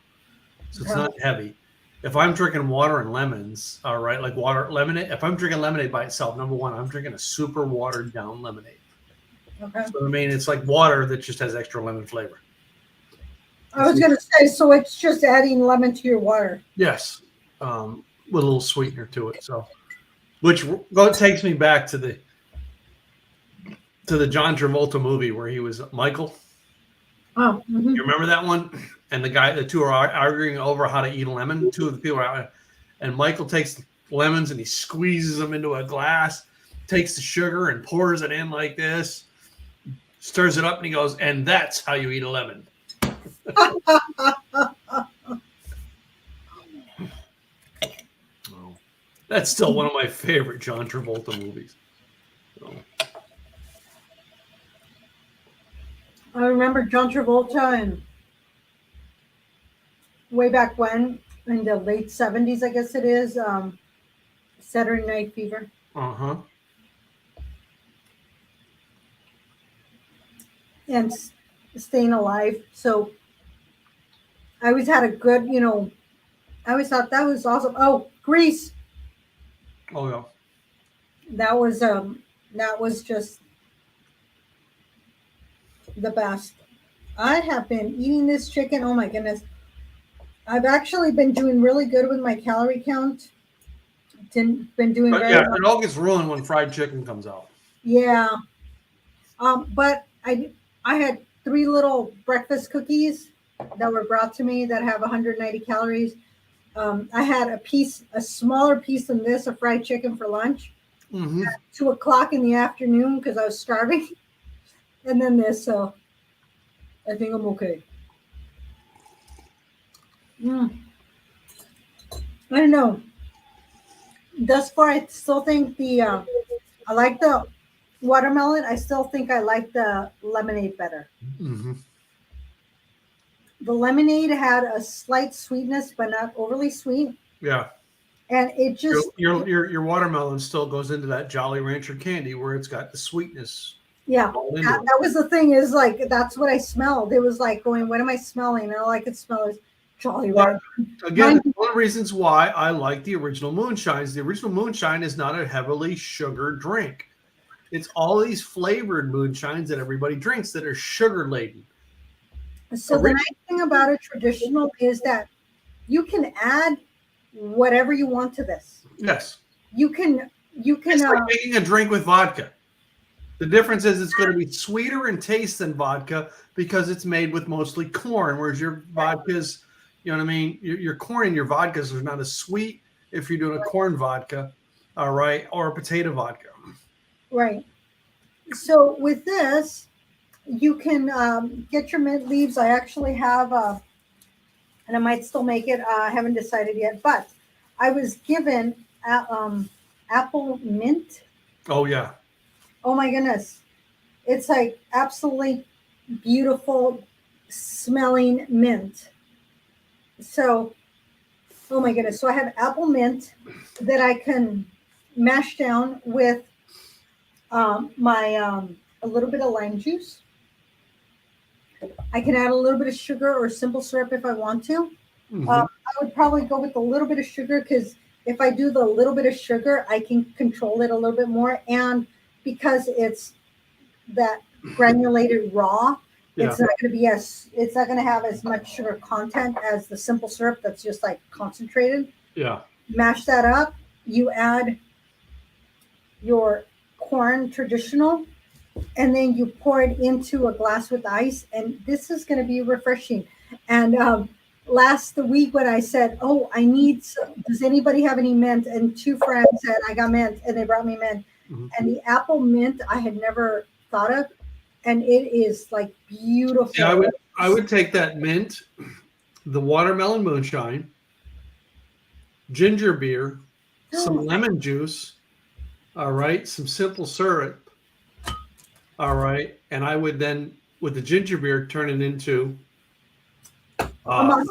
so it's not heavy. If I'm drinking water and lemons, all right, like lemonade. If I'm drinking lemonade by itself, number one, I'm drinking a super watered down lemonade. Okay. So I mean, it's like water that just has extra lemon flavor. I was going to say, so it's just adding lemon to your water. Yes, with a little sweetener to it. So, which takes me back to the John Travolta movie where he was Michael. Oh, mm-hmm. You remember that one? And the two are arguing over how to eat a lemon. Two of the people are out, and Michael takes lemons and he squeezes them into a glass, takes the sugar and pours it in like this, stirs it up, and he goes, "And that's how you eat a lemon." That's still one of my favorite John Travolta movies. So. I remember John Travolta and way back when, in the late 70s, I guess it is, Saturday Night Fever. Uh-huh. And Staying Alive. So I always had a good, I always thought that was awesome. Oh, Grease. Oh yeah. That was just the best. I have been eating this chicken. Oh my goodness. I've actually been doing really good with my calorie count. Been doing very well. It all gets ruined when fried chicken comes out. Yeah. But I had 3 little breakfast cookies that were brought to me that have 190 calories. I had a smaller piece than this of fried chicken for lunch. Mm-hmm. 2 o'clock in the afternoon because I was starving. And then this, so I think I'm okay. I don't know. Thus far, I still think I like the watermelon. I still think I like the lemonade better. Mm-hmm. The lemonade had a slight sweetness, but not overly sweet. Yeah. And it just Your watermelon still goes into that Jolly Rancher candy where it's got the sweetness. Yeah, all into that was the thing. Is like that's what I smelled. It was like going, "What am I smelling?" And all I could smell is Jolly But Rancher. again, Mine- one of the reasons why I like the original moonshines. The original moonshine is not a heavily sugared drink. It's all these flavored moonshines that everybody drinks that are sugar laden. So the nice thing about a traditional is that you can add whatever you want to this. Yes. You can It's like making a drink with vodka. The difference is it's going to be sweeter in taste than vodka because it's made with mostly corn, whereas your vodkas, you know what I mean? Your corn and your vodkas are not as sweet if you're doing a corn vodka, all right, or a potato vodka. Right. So with this, you can get your mint leaves. I actually have, and I might still make it. I haven't decided yet, but I was given apple mint. Oh, yeah. Oh my goodness. It's like absolutely beautiful smelling mint. So, oh my goodness. So I have apple mint that I can mash down with my a little bit of lime juice. I can add a little bit of sugar or simple syrup if I want to. Mm-hmm. I would probably go with a little bit of sugar because if I do the little bit of sugar, I can control it a little bit more. And because it's that granulated raw, it's not going to be it's not going to have as much sugar content as the simple syrup that's just like concentrated. Yeah. Mash that up. You add your corn traditional, and then you pour it into a glass with ice, and this is going to be refreshing. And last week when I said, "Oh, I need some, does anybody have any mint?" and 2 friends said, "I got mint," and they brought me mint. Mm-hmm. And the apple mint I had never thought of, and it is like beautiful. Yeah, I would take that mint, the watermelon moonshine, ginger beer, some lemon juice, all right, some simple syrup, all right, and I would then with the ginger beer turn it into a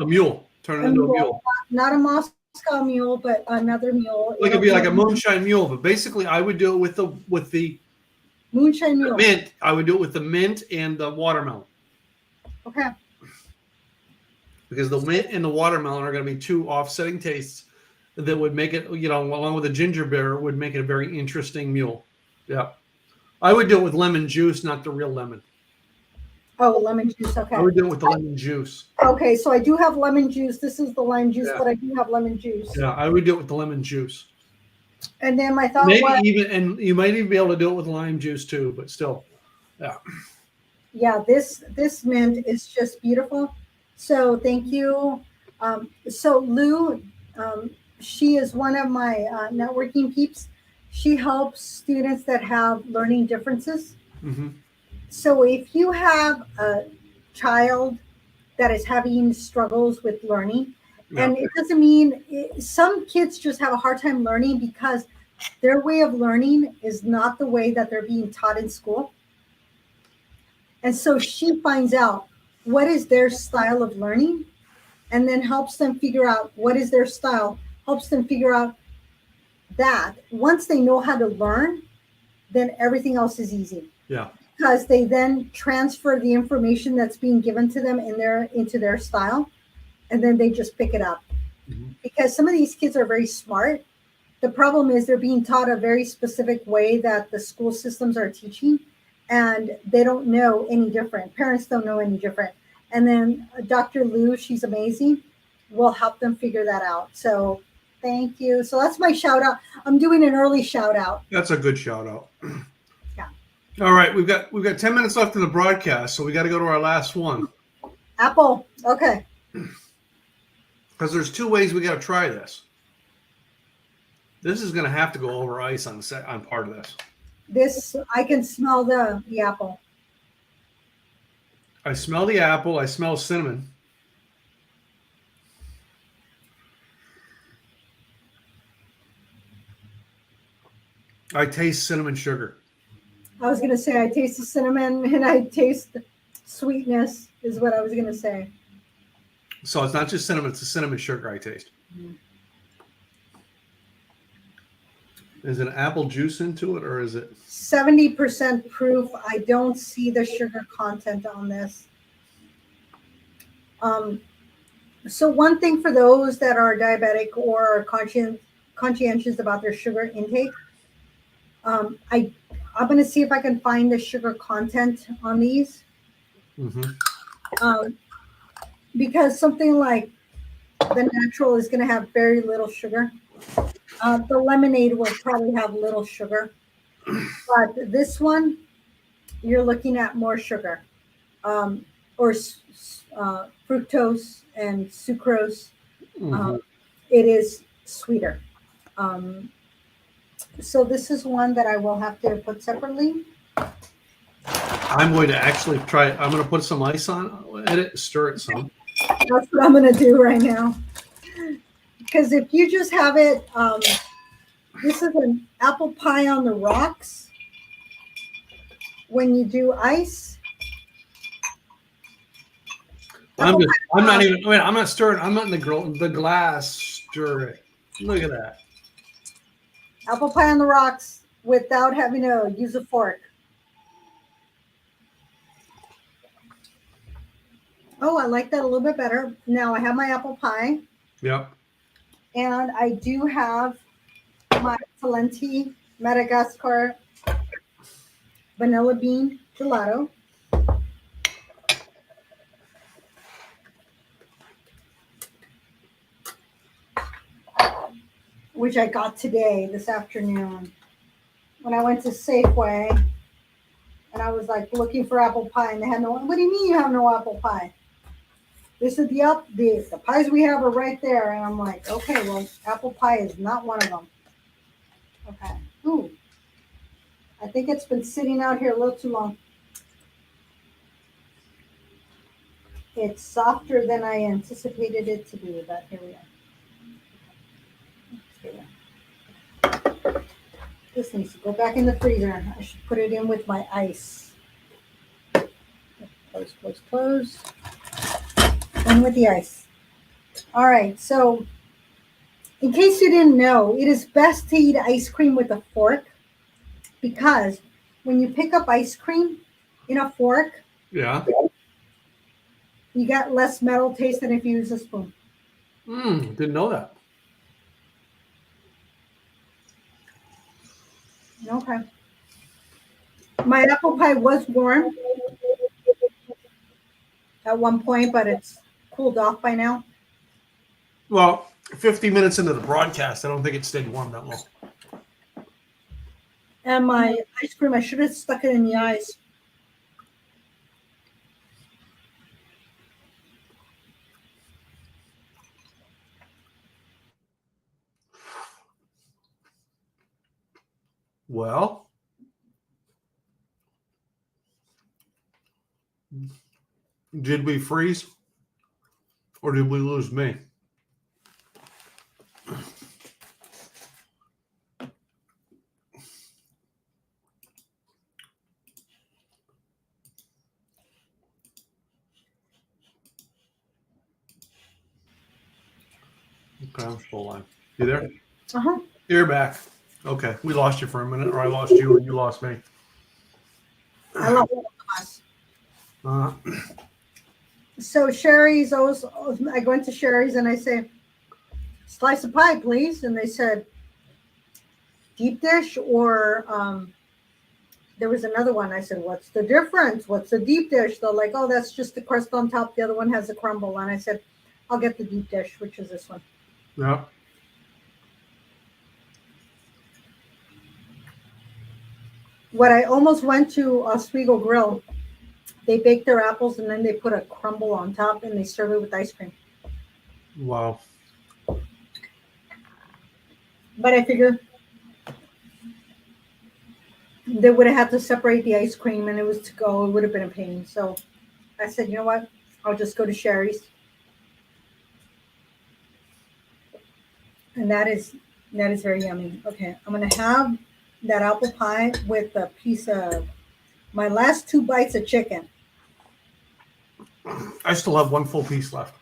mule. Turn it into a mule. Not a Moscow mule, but another mule. It could be like a moonshine mule, but basically I would do it with the moonshine mule mint. I would do it with the mint and the watermelon. Okay. Because the mint and the watermelon are going to be 2 offsetting tastes that would make it, along with the ginger beer, would make it a very interesting mule. Yeah. I would do it with lemon juice, not the real lemon. Oh, lemon juice. Okay. I would do it with the lemon juice. Okay, so I do have lemon juice. This is the lime juice, but I do have lemon juice. Yeah, I would do it with the lemon juice. And then my thought and you might even be able to do it with lime juice too, but still, yeah. Yeah, this mint is just beautiful. So thank you. So Lou, she is one of my networking peeps. She helps students that have learning differences. Mm-hmm. So if you have a child that is having struggles with learning, and it doesn't mean some kids just have a hard time learning because their way of learning is not the way that they're being taught in school. And so she finds out what is their style of learning and then helps them figure out what is their style, helps them figure out that once they know how to learn, then everything else is easy. Yeah. Because they then transfer the information that's being given to them into their style, and then they just pick it up. Mm-hmm. Because some of these kids are very smart. The problem is they're being taught a very specific way that the school systems are teaching, and they don't know any different. Parents don't know any different. And then Dr. Lou, she's amazing, will help them figure that out. So thank you. So that's my shout out. I'm doing an early shout out. That's a good shout out. Yeah. All right, we've got 10 minutes left in the broadcast, so we got to go to our last one. Apple. Okay. Because there's 2 ways we got to try this. This is going to have to go over ice on part of this. This, I can smell the apple. I smell the apple. I smell cinnamon. I taste cinnamon sugar. I was going to say I taste the cinnamon and I taste the sweetness is what I was going to say. So it's not just cinnamon, it's the cinnamon sugar I taste. Mm-hmm. Is it apple juice into it, or is it 70% proof? I don't see the sugar content on this. So one thing for those that are diabetic or are conscientious about their sugar intake, I'm going to see if I can find the sugar content on these. Because something like the natural is going to have very little sugar. The lemonade will probably have little sugar, but this one, you're looking at more sugar, or fructose and sucrose. It is sweeter. So this is one that I will have to put separately. I'm going to actually try it. I'm going to put some ice on it, stir it some. That's what I'm going to do right now. Because if you just have it, this is an apple pie on the rocks. When you do ice, I'm not stirring. I'm not in the glass. Stir it. Look at that. Apple pie on the rocks without having to use a fork. Oh, I like that a little bit better. Now I have my apple pie. Yep. And I do have my Talenti Madagascar vanilla bean gelato. Which I got today, this afternoon, when I went to Safeway, and I was like looking for apple pie, and they had no. What do you mean you have no apple pie? They said the pies we have are right there, and I'm like, okay, well, apple pie is not one of them. Okay. Ooh, I think it's been sitting out here a little too long. It's softer than I anticipated it to be, but here we are. This needs to go back in the freezer. I should put it in with my ice. Close, close, close. In with the ice. All right, so in case you didn't know, it is best to eat ice cream with a fork because when you pick up ice cream in a fork, yeah, you get less metal taste than if you use a spoon. Didn't know that. Okay. My apple pie was warm at one point, but it's cooled off by now. Well, 50 minutes into the broadcast, I don't think it stayed warm that long. And my ice cream, I should have stuck it in the ice. Well, did we freeze or did we lose me? Okay, I'm still alive. You there? Uh-huh. You're back. Okay, we lost you for a minute, or I lost you and you lost me. I love both of us. So Sherry's always, I went to Sherry's and I say, slice of pie, please. And they said, deep dish or there was another one. I said, what's the difference? What's the deep dish? They're like, oh, that's just the crust on top. The other one has a crumble. And I said, I'll get the deep dish, which is this one. Yeah. What I almost went to Oswego Grill, they bake their apples and then they put a crumble on top and they serve it with ice cream. Wow. But I figured they would have had to separate the ice cream and it was to go. It would have been a pain. So I said, you know what? I'll just go to Sherry's. And that is very yummy. Okay, I'm gonna have that apple pie with a piece of my last 2 bites of chicken. I still have one full piece left.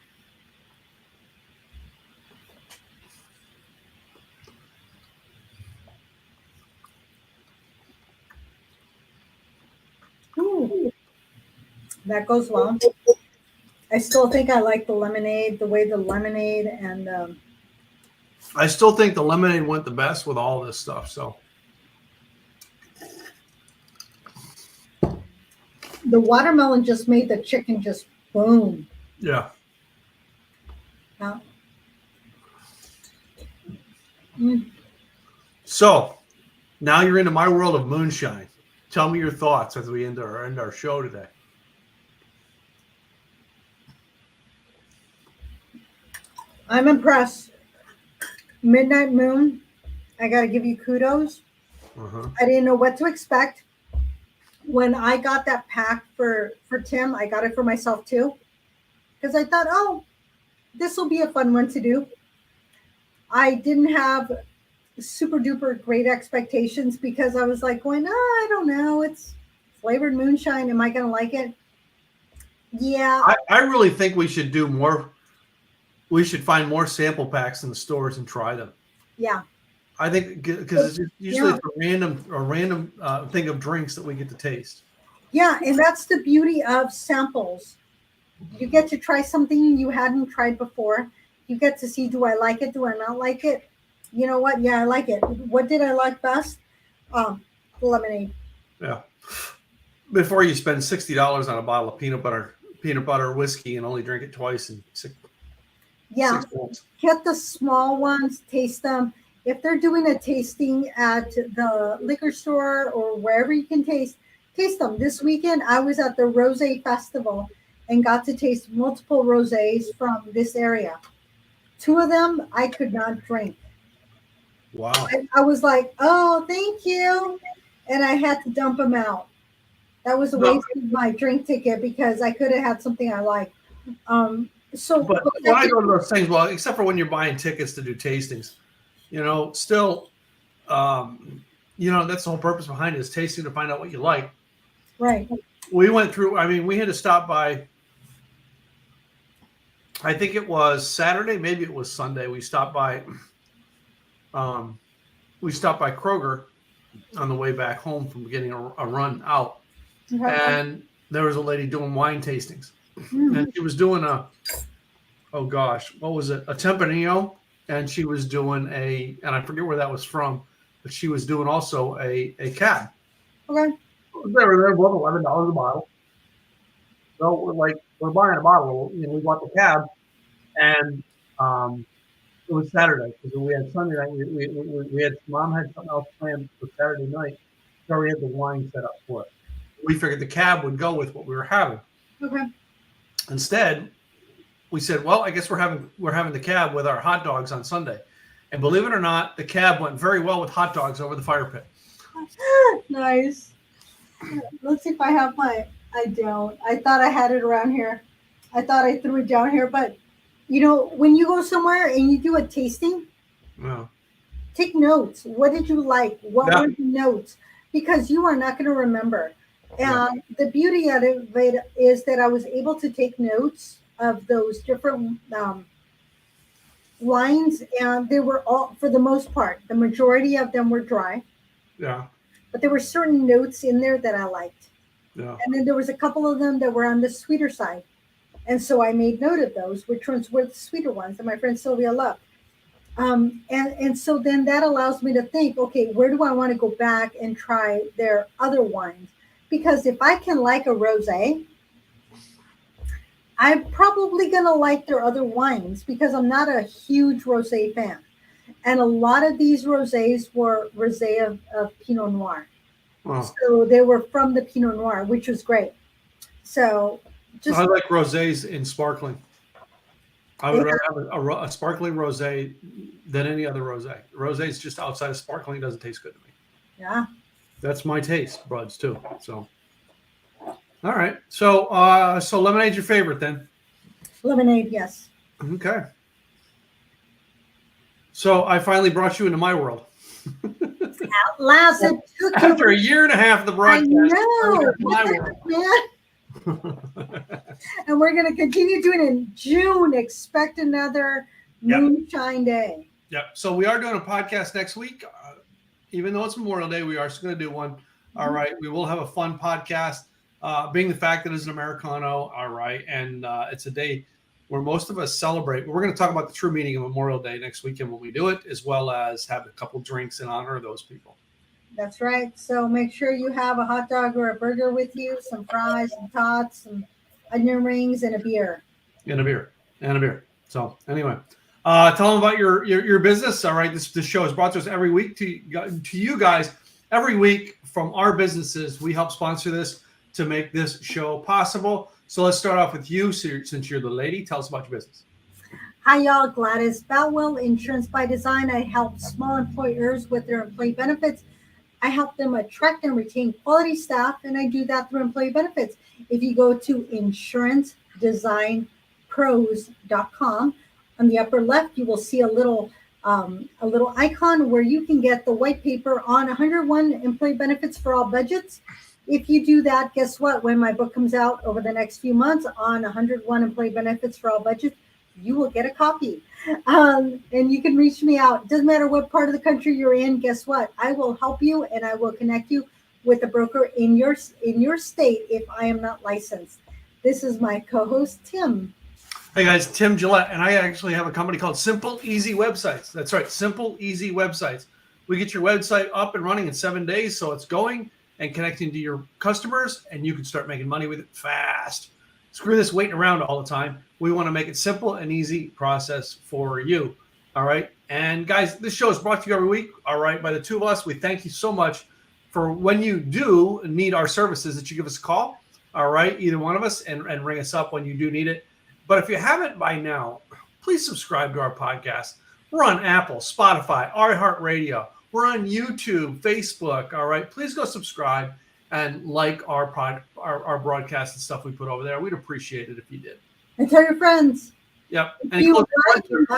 Ooh, that goes well. I still think I like the lemonade, the way the lemonade and I still think the lemonade went the best with all this stuff. So the watermelon just made the chicken just boom. yeah. Now, mm, So now you're into my world of moonshine. Tell me your thoughts as we end our show today. I'm impressed. Midnight Moon, I got to give you kudos. Uh-huh. I didn't know what to expect. When I got that pack for Tim, I got it for myself too. Because I thought, oh, this will be a fun one to do. I didn't have super duper great expectations because I was like going, oh, I don't know. It's flavored moonshine. Am I going to like it? Yeah. I really think we should do more. We should find more sample packs in the stores and try them. Yeah. I think because it's usually it's a random thing of drinks that we get to taste. Yeah, and that's the beauty of samples. You get to try something you hadn't tried before. You get to see, do I like it? Do I not like it? You know what? Yeah, I like it. What did I like best? Lemonade. Yeah. Before you spend $60 on a bottle of peanut butter whiskey and only drink it twice in six months. Get the small ones, taste them. If they're doing a tasting at the liquor store or wherever you can taste them. This weekend, I was at the Rosé Festival and got to taste multiple rosés from this area. 2 of them I could not drink. Wow. I was like, oh, thank you. And I had to dump them out. That was a waste of my drink ticket because I could have had something I liked. But when I go to those things, well, except for when you're buying tickets to do tastings, still, that's the whole purpose behind it is tasting to find out what you like. Right. We went through, we had to stop by, I think it was Saturday, maybe it was Sunday. We stopped by Kroger on the way back home from getting a run out. And there was a lady doing wine tastings. And she was doing what was it? A Tempranillo. And she was doing and I forget where that was from, but she was doing also a cab. Okay. They were both $11 a bottle. So we're buying a bottle. We bought the cab, and it was Saturday because we had Sunday night. We had Mom had something else planned for Saturday night, so we had the wine set up for it. We figured the cab would go with what we were having. Okay. Instead, we said, well, I guess we're having the cab with our hot dogs on Sunday. And believe it or not, the cab went very well with hot dogs over the fire pit. Nice. Let's see if I have I don't. I thought I had it around here. I thought I threw it down here. But, when you go somewhere and you do a tasting, take notes. What did you like? What were the notes? Because you are not going to remember. And the beauty of it is that I was able to take notes of those different wines, and they were all, for the most part, the majority of them were dry. Yeah. But there were certain notes in there that I liked. Yeah. And then there was a couple of them that were on the sweeter side. And so I made note of those, which ones were the sweeter ones that my friend Sylvia loved. And so then that allows me to think, okay, where do I want to go back and try their other wines? Because if I can like a rosé, I'm probably going to like their other wines because I'm not a huge rosé fan. And a lot of these rosés were rosé of Pinot Noir. Wow. So they were from the Pinot Noir, which was great. So I like rosés in sparkling. I would rather have a sparkling rosé than any other rosé. Rosé is just outside of sparkling; doesn't taste good to me. Yeah. That's my taste buds too. So, all right. So, so lemonade's your favorite then? Lemonade, yes. Okay. So I finally brought you into my world. At last, it took After a year and a half of the broadcast. I know. My world. Man. And we're going to continue doing it in June. Expect another Moonshine Day. Yep. So we are doing a podcast next week. Even though it's Memorial Day, we are still going to do one. All right. We will have a fun podcast, being the fact that it's an Americano. All right. And it's a day where most of us celebrate. We're going to talk about the true meaning of Memorial Day next weekend when we do it, as well as have a couple drinks in honor of those people. That's right. So make sure you have a hot dog or a burger with you, some fries, some tots, some onion rings, and a beer. And a beer. So anyway, tell them about your business. All right. This show is brought to us every week to you guys every week from our businesses. We help sponsor this to make this show possible. So let's start off with you, since you're the lady. Tell us about your business. Hi, y'all. Gladys Boutwell, Insurance by Design. I help small employers with their employee benefits. I help them attract and retain quality staff, and I do that through employee benefits. If you go to insurancedesignpros.com, on the upper left, you will see a little icon where you can get the white paper on 101 employee benefits for all budgets. If you do that, guess what? When my book comes out over the next few months on 101 employee benefits for all budgets, you will get a copy. And you can reach me out. Doesn't matter what part of the country you're in. Guess what? I will help you, and I will connect you with a broker in your state if I am not licensed. This is my co-host, Tim. Hey guys, Tim Gillette, and I actually have a company called Simple Easy Websites. That's right, Simple Easy Websites. We get your website up and running in 7 days, so it's going and connecting to your customers, and you can start making money with it fast. Screw this waiting around all the time. We want to make it simple and easy process for you. All right. And guys, this show is brought to you every week. All right. By the two of us, we thank you so much for when you do need our services that you give us a call. All right. Either one of us and ring us up when you do need it. But if you haven't by now, please subscribe to our podcast. We're on Apple, Spotify, iHeartRadio. We're on YouTube, Facebook. All right. Please go subscribe and like our broadcast and stuff we put over there. We'd appreciate it if you did. And tell your friends. Yep. If you like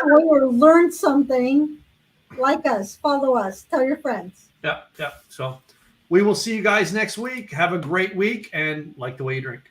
or learn something, like us, follow us, tell your friends. Yep. So we will see you guys next week. Have a great week and like the way you drink.